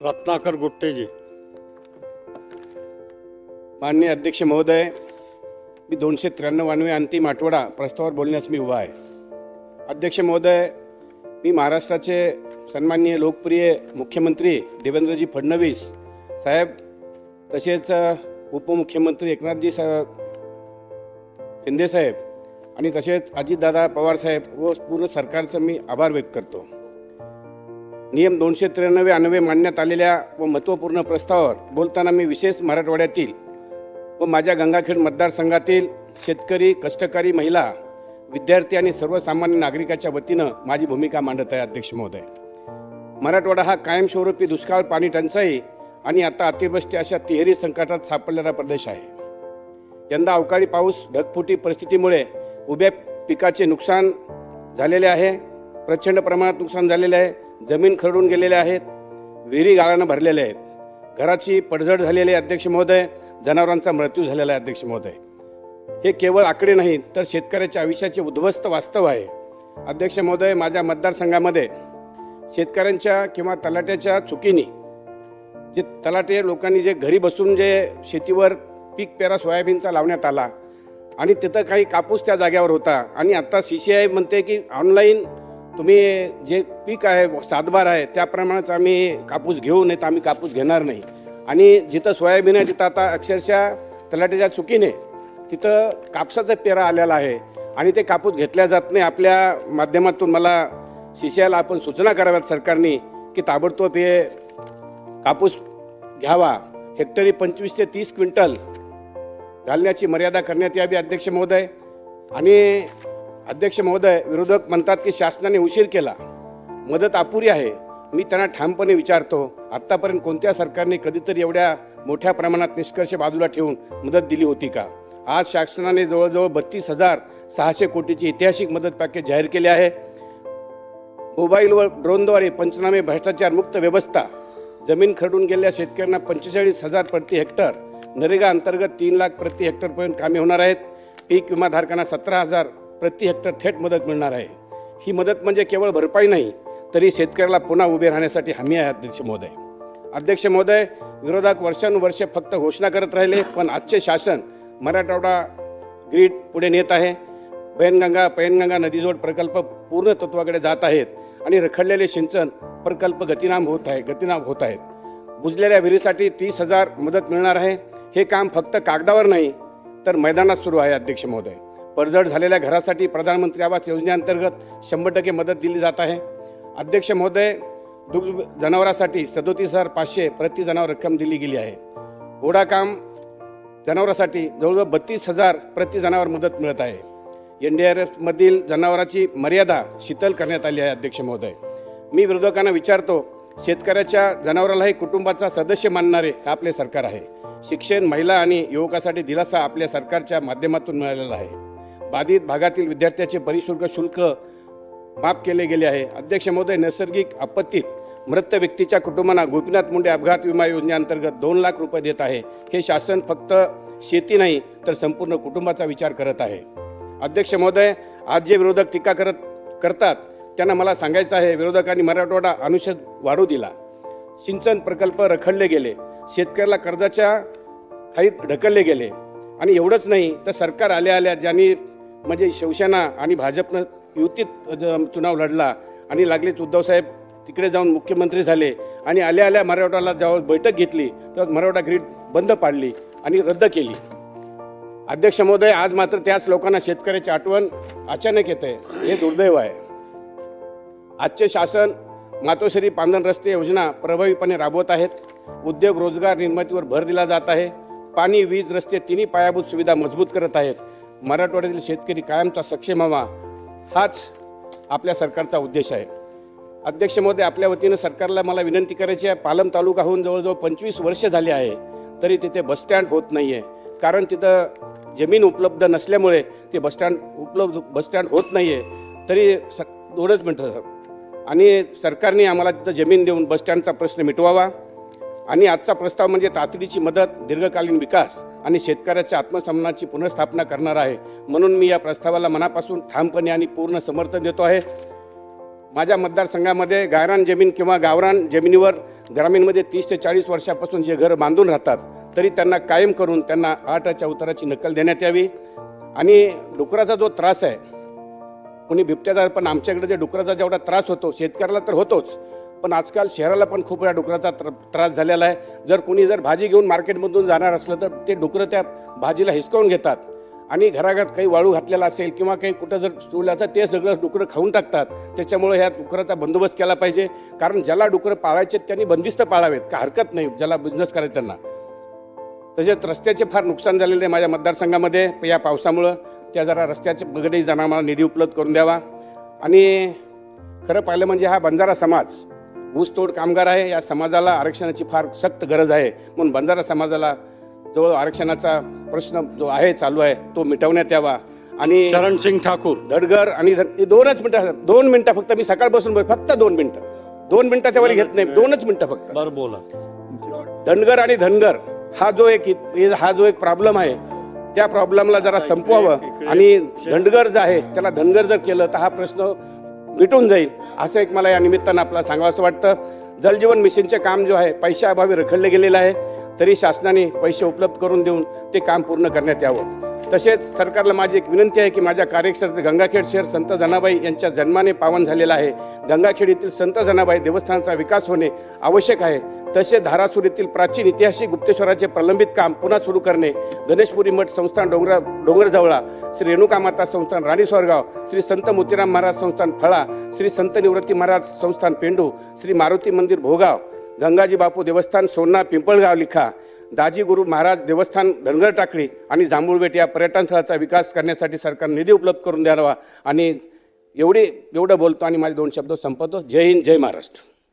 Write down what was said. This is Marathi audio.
रत्नाकर गुट्टेजी. माननीय अध्यक्ष महोदय, मी 293 अंतिम आठवडा प्रस्तावावर बोलण्यास मी उभा आहे. अध्यक्ष महोदय, मी महाराष्ट्राचे सन्माननीय लोकप्रिय मुख्यमंत्री देवेंद्रजी फडणवीस साहेब, तसेच उपमुख्यमंत्री एकनाथजी शिंदे साहेब आणि तसेच अजितदादा पवार साहेब व पूर्ण सरकारचं मी आभार व्यक्त करतो. नियम 293 मांडण्यात आलेल्या व महत्त्वपूर्ण प्रस्तावावर बोलताना मी विशेष मराठवाड्यातील व माझ्या गंगाखेड मतदारसंघातील शेतकरी, कष्टकरी, महिला, विद्यार्थी आणि सर्वसामान्य नागरिकाच्या वतीनं माझी भूमिका मांडत आहे. अध्यक्ष महोदय, मराठवाडा हा कायमस्वरूपी दुष्काळ, पाणी टंचाई आणि आता अतिवृष्टी अशा तिहेरी संकटात सापडलेला प्रदेश आहे. यंदा अवकाळी पाऊस, ढगफुटी परिस्थितीमुळे उभ्या पिकाचे नुकसान झालेले आहे. प्रचंड प्रमाणात नुकसान झालेले आहे. जमीन खरडून गेलेले आहेत. विहिरी गाळानं भरलेले आहेत. घराची पडझड झालेली आहे. अध्यक्ष महोदय, जनावरांचा मृत्यू झालेला आहे. अध्यक्ष महोदय, हे केवळ आकडे नाहीत तर शेतकऱ्याच्या आयुष्याचे उद्ध्वस्त वास्तव आहे. अध्यक्ष महोदय, माझ्या मतदारसंघामध्ये शेतकऱ्यांच्या किंवा तलाट्याच्या चुकीने जे तलाटे लोकांनी जे घरी बसून जे शेतीवर पीक पेरा सोयाबीनचा लावण्यात आला आणि तिथं काही कापूस त्या जाग्यावर होता आणि आता CCI म्हणते की ऑनलाईन तुम्ही जे पीक आहे सातबार आहे त्याप्रमाणेच आम्ही कापूस घेऊ, नाही तर आम्ही कापूस घेणार नाही. आणि जिथं सोयाबीन आहे तिथं आता अक्षरशः तलाट्याच्या चुकीने तिथं कापसाचा पेरा आलेला आहे आणि ते कापूस घेतल्या जात नाही. आपल्या माध्यमातून मला CCIला आपण सूचना कराव्यात सरकारने की ताबडतोब हे कापूस घ्यावा. हेक्टरी 25 ते 30 क्विंटल घालण्याची मर्यादा करण्यात यावी. अध्यक्ष महोदय, आणि अध्यक्ष महोदय, विरोधक म्हणतात की शासनाने उशीर केला, मदत अपुरी आहे. मी त्यांना ठामपणे विचारतो, आत्तापर्यंत कोणत्या सरकारने कधीतरी एवढ्या मोठ्या प्रमाणात निष्कर्ष बाजूला ठेवून मदत दिली होती का? आज शासनाने जवळजवळ 32,600 कोटीची ऐतिहासिक मदत पॅकेज जाहीर केले आहे. मोबाईल व ड्रोनद्वारे पंचनामे, भ्रष्टाचार मुक्त व्यवस्था, जमीन खरडून गेलेल्या शेतकऱ्यांना 45,000 प्रति हेक्टर, नरेगा अंतर्गत 3 लाख प्रति हेक्टरपर्यंत कामे होणार आहेत. पीक विमाधारकांना 17,000 प्रति हेक्टर थेट मदत मिळणार आहे. ही मदत म्हणजे केवळ भरपाई नाही तरी शेतकऱ्याला पुन्हा उभे राहण्यासाठी हमी आहे. अध्यक्ष महोदय, अध्यक्ष महोदय, विरोधक वर्षानुवर्षे फक्त घोषणा करत राहिले, पण आजचे शासन मराठवाडा ग्रीड पुढे नेत आहे. पैनगंगा नदीजोड प्रकल्प पूर्ण तत्वाकडे जात आहेत आणि रखडलेले सिंचन प्रकल्प गतिमान होत आहेत. बुजलेल्या विहिरीसाठी 30,000 मदत मिळणार आहे. हे काम फक्त कागदावर नाही तर मैदानात सुरू आहे. अध्यक्ष महोदय, पडझड झालेल्या घरासाठी प्रधानमंत्री आवास योजनेअंतर्गत 100% मदत दिली जात आहे. अध्यक्ष महोदय, दुग्ध जनावरांसाठी 37,500 प्रति जनावर रक्कम दिली गेली आहे. घोडाकाम जनावरांसाठी जवळजवळ 32,000 प्रति जनावर मदत मिळत आहे. NDRF मधील जनावरांची मर्यादा शिथिल करण्यात आली आहे. अध्यक्ष महोदय, मी विरोधकांना विचारतो, शेतकऱ्याच्या जनावरालाही कुटुंबाचा सदस्य मानणारे हे आपले सरकार आहे. शिक्षण, महिला आणि युवकासाठी दिलासा आपल्या सरकारच्या माध्यमातून मिळालेला आहे. बाधित भागातील विद्यार्थ्याचे परिशुल्क शुल्क माफ केले गेले आहे. अध्यक्ष महोदय, नैसर्गिक आपत्तीत मृत व्यक्तीच्या कुटुंबांना गोपीनाथ मुंडे अपघात विमा योजनेअंतर्गत 2 लाख रुपये देत आहे. हे शासन फक्त शेती नाही तर संपूर्ण कुटुंबाचा विचार करत आहे. अध्यक्ष महोदय, आज जे विरोधक टीका करतात त्यांना मला सांगायचं आहे, विरोधकांनी मराठवाडा अनुशेष वाढू दिला, सिंचन प्रकल्प रखडले गेले, शेतकऱ्याला कर्जाच्या खाईत ढकलले गेले आणि एवढंच नाही तर सरकार आल्या ज्यांनी म्हणजे शिवसेना आणि भाजपनं युतीत चुनाव लढला आणि लागलीच उद्धवसाहेब तिकडे जाऊन मुख्यमंत्री झाले आणि आल्या मराठवाड्याला जेव्हा बैठक घेतली तेव्हा मराठवाडा ग्रीड बंद पाडली आणि रद्द केली. अध्यक्ष महोदय, आज मात्र त्याच लोकांना शेतकऱ्याची आठवण अचानक येते. हे दुर्दैव आहे. आजचे शासन मातोश्री पांधन रस्ते योजना प्रभावीपणे राबवत आहेत. उद्योग, रोजगार निर्मितीवर भर दिला जात आहे. पाणी, वीज, रस्ते तिन्ही पायाभूत सुविधा मजबूत करत आहेत. मराठवाड्यातील शेतकरी कायमचा सक्षम व्हावा हाच आपल्या सरकारचा उद्देश आहे. अध्यक्ष महोदय, आपल्या वतीनं सरकारला मला विनंती करायची आहे, पालम तालुका होऊन जवळजवळ 25 वर्ष झाले आहे तरी तिथे बसस्टँड होत नाही आहे. कारण तिथं जमीन उपलब्ध नसल्यामुळे ते बसस्टँड होत नाही आहे. तरी 2च मिनटं आणि सरकारने आम्हाला तिथं जमीन देऊन बसस्टँडचा प्रश्न मिटवावा. आणि आजचा प्रस्ताव म्हणजे तातडीची मदत, दीर्घकालीन विकास आणि शेतकऱ्याच्या आत्मसन्मानाची पुनर्स्थापना करणार आहे. म्हणून मी या प्रस्तावाला मनापासून ठामपणे आणि पूर्ण समर्थन देतो आहे. माझ्या मतदारसंघामध्ये गायरान जमीन किंवा गावरान जमिनीवर ग्रामीणमध्ये 30 ते 40 वर्षापासून जे घर बांधून राहतात तरी त्यांना कायम करून त्यांना 8च्या उताराची नक्कल देण्यात यावी. आणि डुकराचा जो त्रास आहे, कोणी बिबट्याचा, पण आमच्याकडे जे डुकराचा जेवढा त्रास होतो शेतकऱ्याला तर होतोच, पण आजकाल शहराला पण खूप वेळा डुकराचा त्रास झालेला आहे. जर कोणी भाजी घेऊन मार्केटमधून जाणार असलं तर ते डुकरं त्या भाजीला हिसकावून घेतात आणि घराघरात काही वाळू घातलेला असेल किंवा काही कुठं जर सोडलं तर ते सगळं डुकरं खाऊन टाकतात. त्याच्यामुळे ह्या डुकराचा बंदोबस्त केला पाहिजे. कारण ज्याला डुकरं पाळायचे त्यांनी बंदिस्त पाळावेत, का हरकत नाही ज्याला बिझनेस करायचं त्यांना. तसेच रस्त्याचे फार नुकसान झालेले आहे माझ्या मतदारसंघामध्ये या पावसामुळं. त्या जरा रस्त्याचे बगडे जाणं मला निधी उपलब्ध करून द्यावा. आणि खरं पाहिलं म्हणजे हा बंजारा समाज ऊसतोड कामगार आहे. या समाजाला आरक्षणाची फार सक्त गरज आहे. म्हणून बंजारा समाजाला जवळ आरक्षणाचा प्रश्न जो आहे चालू आहे तो मिटवण्यात यावा. आणि चरणसिंग ठाकूर, धडगर आणि 2 मिनिटं फक्त, मी सकाळपासून फक्त 2 मिनिटाच्या वर घेत नाही, 2 मिनिटं फक्त. बरं बोला. धनगर आणि धनगर हा जो एक प्रॉब्लेम आहे त्या प्रॉब्लेमला जरा संपवावं आणि धनगर जे आहे त्याला धनगर जर केलं तर हा प्रश्न मिटून जाईल, असं एक मला या निमित्तानं आपल्याला सांगावं असं वाटतं. जलजीवन मिशनचे काम जो आहे पैशाअभावी रखडले गेलेलं आहे, तरी शासनाने पैसे उपलब्ध करून देऊन ते काम पूर्ण करण्यात यावं. तसेच सरकारला माझी एक विनंती आहे की माझ्या कार्यक्षेत्र गंगाखेड शहर संत जनाबाई यांच्या जन्माने पावन झालेलं आहे. गंगाखेड येथील संत जनाबाई देवस्थानाचा विकास होणे आवश्यक आहे. तसे धारासूर येथील प्राचीन ऐतिहासिक गुप्तेश्वराचे प्रलंबित काम पुन्हा सुरू करणे, गणेशपुरी मठ संस्थान डोंगरजवळा, श्री रेणुका माता संस्थान राणी स्वरगाव, श्री संत मोतीराम महाराज संस्थान फळा, श्री संत निवृत्ती महाराज संस्थान पेंडू, श्री मारुती मंदिर भोगाव, गंगाजी बापू देवस्थान सोन्ना पिंपळगाव लिखा, दाजी गुरु महाराज देवस्थान धनगर टाकळी आणि जांभूळबेट या पर्यटन स्थळाचा विकास करण्यासाठी सरकार निधी उपलब्ध करून द्यावा. आणि एवढं बोलतो आणि माझे 2 शब्द संपवतो. जय हिंद, जय महाराष्ट्र.